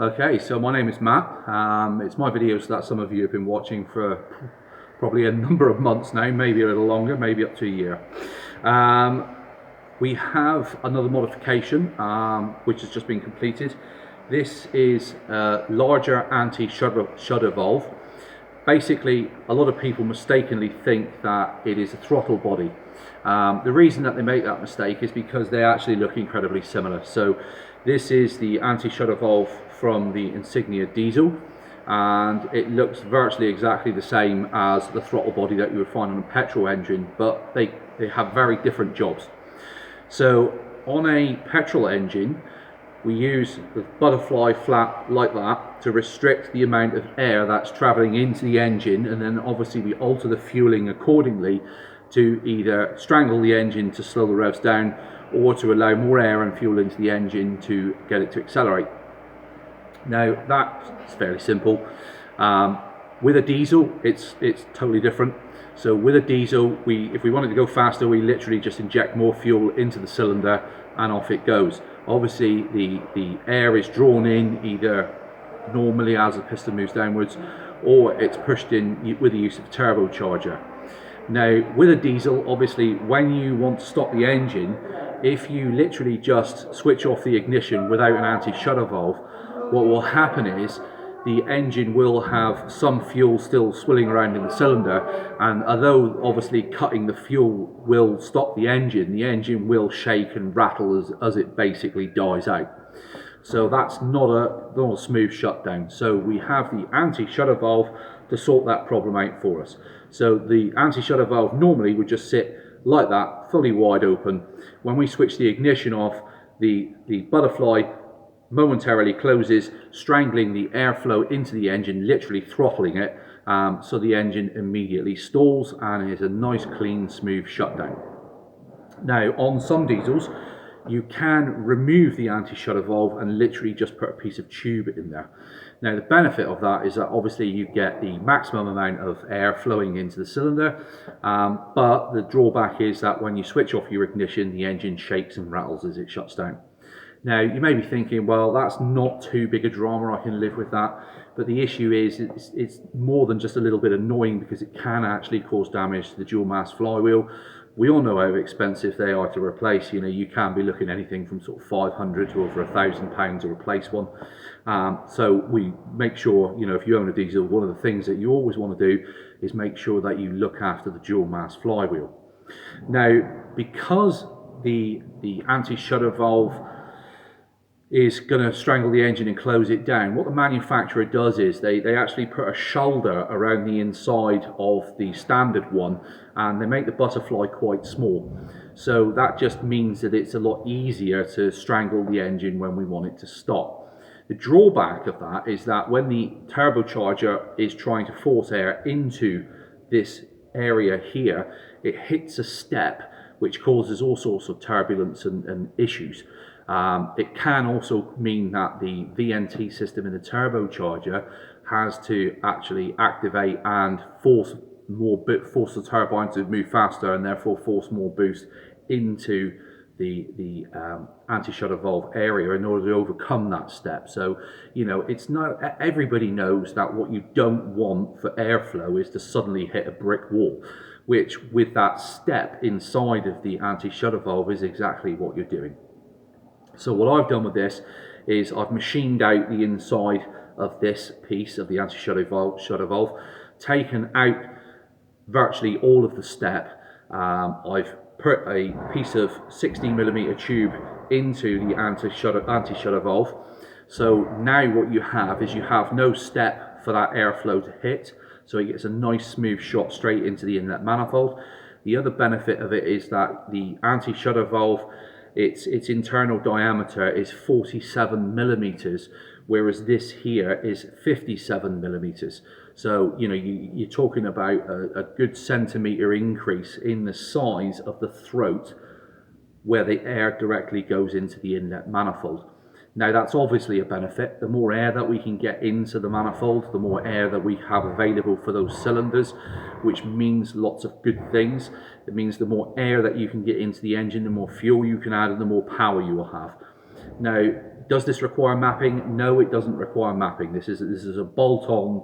Okay, so my name is Matt. It's my videos that some of you have been watching for probably a number of months now, maybe a little longer, maybe up to a year. We have another modification which has just been completed. This is a larger anti-shudder valve. Basically, a lot of people mistakenly think that it is a throttle body. The reason that they make that mistake is because they actually look incredibly similar. So this is the anti-shudder valve from the Insignia diesel, and it looks virtually exactly the same as the throttle body that you would find on a petrol engine, but they have very different jobs. So on a petrol engine, we use the butterfly flap like that to restrict the amount of air that's travelling into the engine, and then obviously we alter the fueling accordingly to either strangle the engine to slow the revs down or to allow more air and fuel into the engine to get it to accelerate. Now that's fairly simple. With a diesel, it's totally different. So with a diesel, if we wanted to go faster, we literally just inject more fuel into the cylinder and off it goes. Obviously the air is drawn in either normally as the piston moves downwards, or it's pushed in with the use of a turbocharger. Now with a diesel, obviously when you want to stop the engine, if you literally just switch off the ignition without an anti-shudder valve, what will happen is the engine will have some fuel still swilling around in the cylinder, and although obviously cutting the fuel will stop the engine will shake and rattle as it basically dies out. So that's not a smooth shutdown. So we have the anti-shudder valve to sort that problem out for us. So the anti-shudder valve normally would just sit like that, fully wide open. When we switch the ignition off, the butterfly momentarily closes, strangling the airflow into the engine, literally throttling it, so the engine immediately stalls and is a nice, clean, smooth shutdown. Now, on some diesels, you can remove the anti-shudder valve and literally just put a piece of tube in there. Now, the benefit of that is that obviously you get the maximum amount of air flowing into the cylinder, but the drawback is that when you switch off your ignition, the engine shakes and rattles as it shuts down. Now, you may be thinking, well, that's not too big a drama, I can live with that. But the issue is it's more than just a little bit annoying, because it can actually cause damage to the dual mass flywheel. We all know how expensive they are to replace. You know, you can be looking anything from sort of 500 to over £1,000 to replace one. So we make sure, you know, if you own a diesel, one of the things that you always want to do is make sure that you look after the dual mass flywheel. Now, because the anti-shudder valve is going to strangle the engine and close it down, what the manufacturer does is they actually put a shoulder around the inside of the standard one, and they make the butterfly quite small. So that just means that it's a lot easier to strangle the engine when we want it to stop. The drawback of that is that when the turbocharger is trying to force air into this area here, it hits a step which causes all sorts of turbulence and issues. It can also mean that the VNT system in the turbocharger has to actually activate and force the turbine to move faster, and therefore force more boost into the anti-shudder valve area in order to overcome that step. So, you know, it's not everybody knows that what you don't want for airflow is to suddenly hit a brick wall, which with that step inside of the anti-shudder valve is exactly what you're doing. So what I've done with this is I've machined out the inside of this piece of the anti-shudder valve, taken out virtually all of the step. I've put a piece of 16mm tube into the anti-shudder valve. So now what you have is you have no step for that airflow to hit, so it gets a nice smooth shot straight into the inlet manifold. The other benefit of it is that the anti-shudder valve, its internal diameter is 47mm, whereas this here is 57mm. So, you know, you're talking about a good centimetre increase in the size of the throat where the air directly goes into the inlet manifold. Now, that's obviously a benefit. The more air that we can get into the manifold, the more air that we have available for those cylinders, which means lots of good things. It means the more air that you can get into the engine, the more fuel you can add and the more power you will have. Now, does this require mapping? No, it doesn't require mapping. This is a bolt-on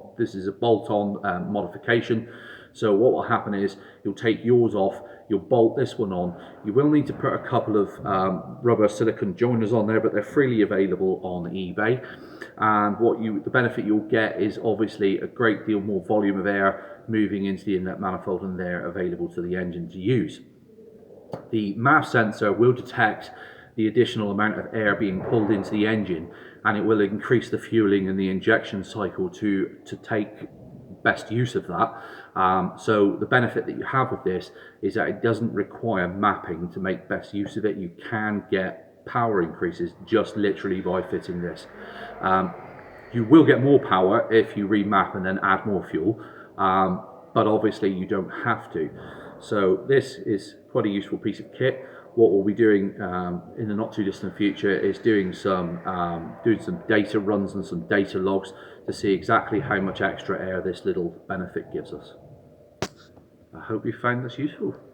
modification. So what will happen is you'll take yours off, you'll bolt this one on. You will need to put a couple of rubber silicone joiners on there, but they're freely available on eBay. And the benefit you'll get is obviously a great deal more volume of air moving into the inlet manifold, and they're available to the engine to use. The MAF sensor will detect the additional amount of air being pulled into the engine, and it will increase the fueling and the injection cycle to take best use of that. So the benefit that you have with this is that it doesn't require mapping to make best use of it. You can get power increases just literally by fitting this. You will get more power if you remap and then add more fuel, but obviously you don't have to. So this is quite a useful piece of kit. What we'll be doing in the not too distant future is doing some data runs and some data logs to see exactly how much extra air this little benefit gives us. I hope you found this useful.